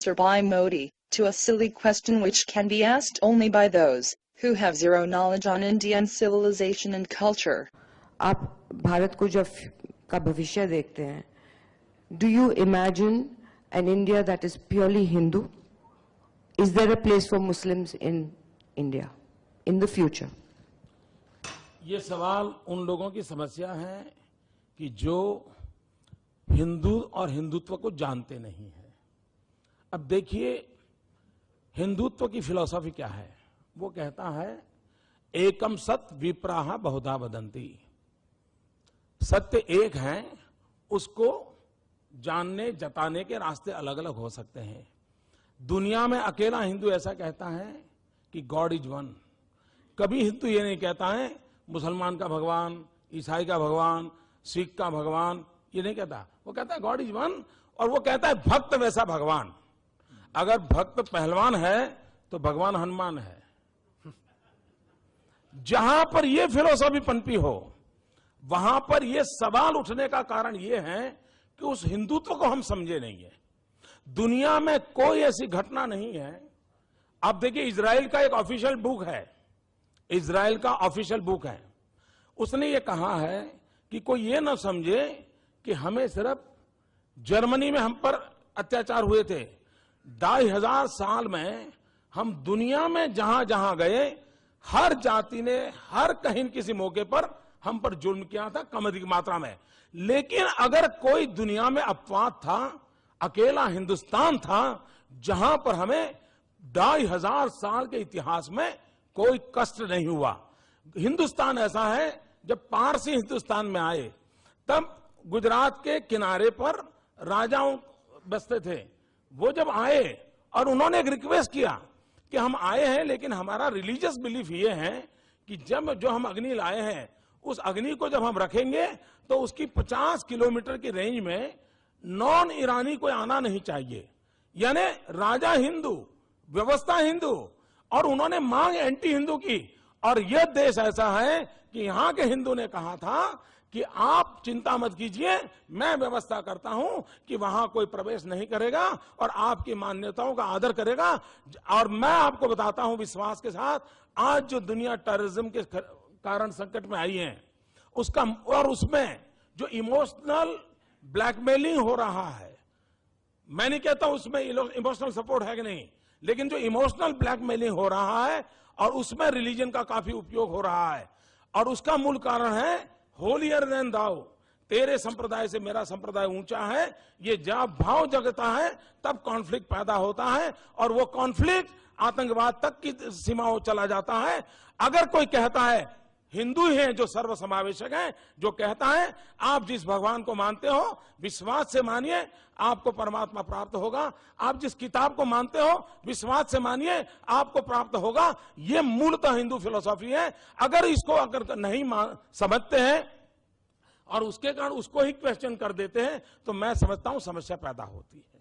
answer by Modi to a silly question which can be asked only by those who have zero knowledge on Indian civilization and culture. आप भारत को जब का भविष्य देखते हैं, do you imagine an India that is purely Hindu? Is there a place for Muslims in India in the future? ये सवाल उन लोगों की समस्या है कि जो हिंदू और हिंदुत्व को जानते नहीं है। अब देखिए, हिंदुत्व की फिलॉसफी क्या है? वो कहता है एकम सत विप्राह बहुधा वदंती। सत्य एक है, उसको जानने जताने के रास्ते अलग अलग हो सकते हैं। दुनिया में अकेला हिंदू ऐसा कहता है कि गॉड इज वन। कभी हिंदू ये नहीं कहता है मुसलमान का भगवान, ईसाई का भगवान, सिख का भगवान, ये नहीं कहता। वो कहता है गॉड इज वन, और वो कहता है भक्त वैसा भगवान। अगर भक्त पहलवान है तो भगवान हनुमान है। जहां पर ये फिलॉसफी पनपी हो, वहां पर ये सवाल उठने का कारण ये है कि उस हिंदुत्व को हम समझे नहीं है। दुनिया में कोई ऐसी घटना नहीं है। आप देखिए, इजराइल का एक ऑफिशियल बुक है, इजराइल का ऑफिशियल बुक है। उसने ये कहा है कि कोई ये ना समझे कि हमें सिर्फ जर्मनी में हम पर अत्याचार हुए थे। 2500 साल में हम दुनिया में जहां जहां गए, हर जाति ने हर कहीं किसी मौके पर हम पर जुल्म किया था, कम अधिक मात्रा में। लेकिन अगर कोई दुनिया में अपवाद था, अकेला हिंदुस्तान था जहां पर हमें 2500 साल के इतिहास में कोई कष्ट नहीं हुआ। हिंदुस्तान ऐसा है, जब पारसी हिंदुस्तान में आए तब गुजरात के किनारे पर राजाओं बसते थे। वो जब आए और उन्होंने एक रिक्वेस्ट किया कि हम आए हैं, लेकिन हमारा रिलीजियस बिलीफ ये है कि जब जो हम अग्नि लाए हैं, उस अग्नि को जब हम रखेंगे तो उसकी 50 किलोमीटर की रेंज में नॉन ईरानी कोई आना नहीं चाहिए। यानी राजा हिंदू, व्यवस्था हिंदू, और उन्होंने मांग एंटी हिंदू की। और यह देश ऐसा है कि यहां के हिंदू ने कहा था कि आप चिंता मत कीजिए, मैं व्यवस्था करता हूं कि वहां कोई प्रवेश नहीं करेगा और आपकी मान्यताओं का आदर करेगा। और मैं आपको बताता हूं विश्वास के साथ, आज जो दुनिया टेररिज्म के कारण संकट में आई है, उसका और उसमें जो इमोशनल ब्लैकमेलिंग हो रहा है, मैं नहीं कहता उसमें इमोशनल सपोर्ट है कि नहीं, लेकिन जो इमोशनल ब्लैकमेलिंग हो रहा है और उसमें रिलीजन का काफी उपयोग हो रहा है, और उसका मूल कारण है होलियर देन दाउ, तेरे संप्रदाय से मेरा संप्रदाय ऊंचा है। ये जब भाव जगता है तब कॉन्फ्लिक्ट पैदा होता है, और वो कॉन्फ्लिक्ट आतंकवाद तक की सीमाओं चला जाता है। अगर कोई कहता है हिंदू हैं जो सर्वसमावेशक हैं, जो कहता है आप जिस भगवान को मानते हो विश्वास से मानिए, आपको परमात्मा प्राप्त होगा। आप जिस किताब को मानते हो विश्वास से मानिए, आपको प्राप्त होगा। ये मूलतः हिंदू फिलॉसफी है। अगर इसको अगर नहीं समझते हैं और उसके कारण उसको ही क्वेश्चन कर देते हैं, तो मैं समझता हूं समस्या पैदा होती है।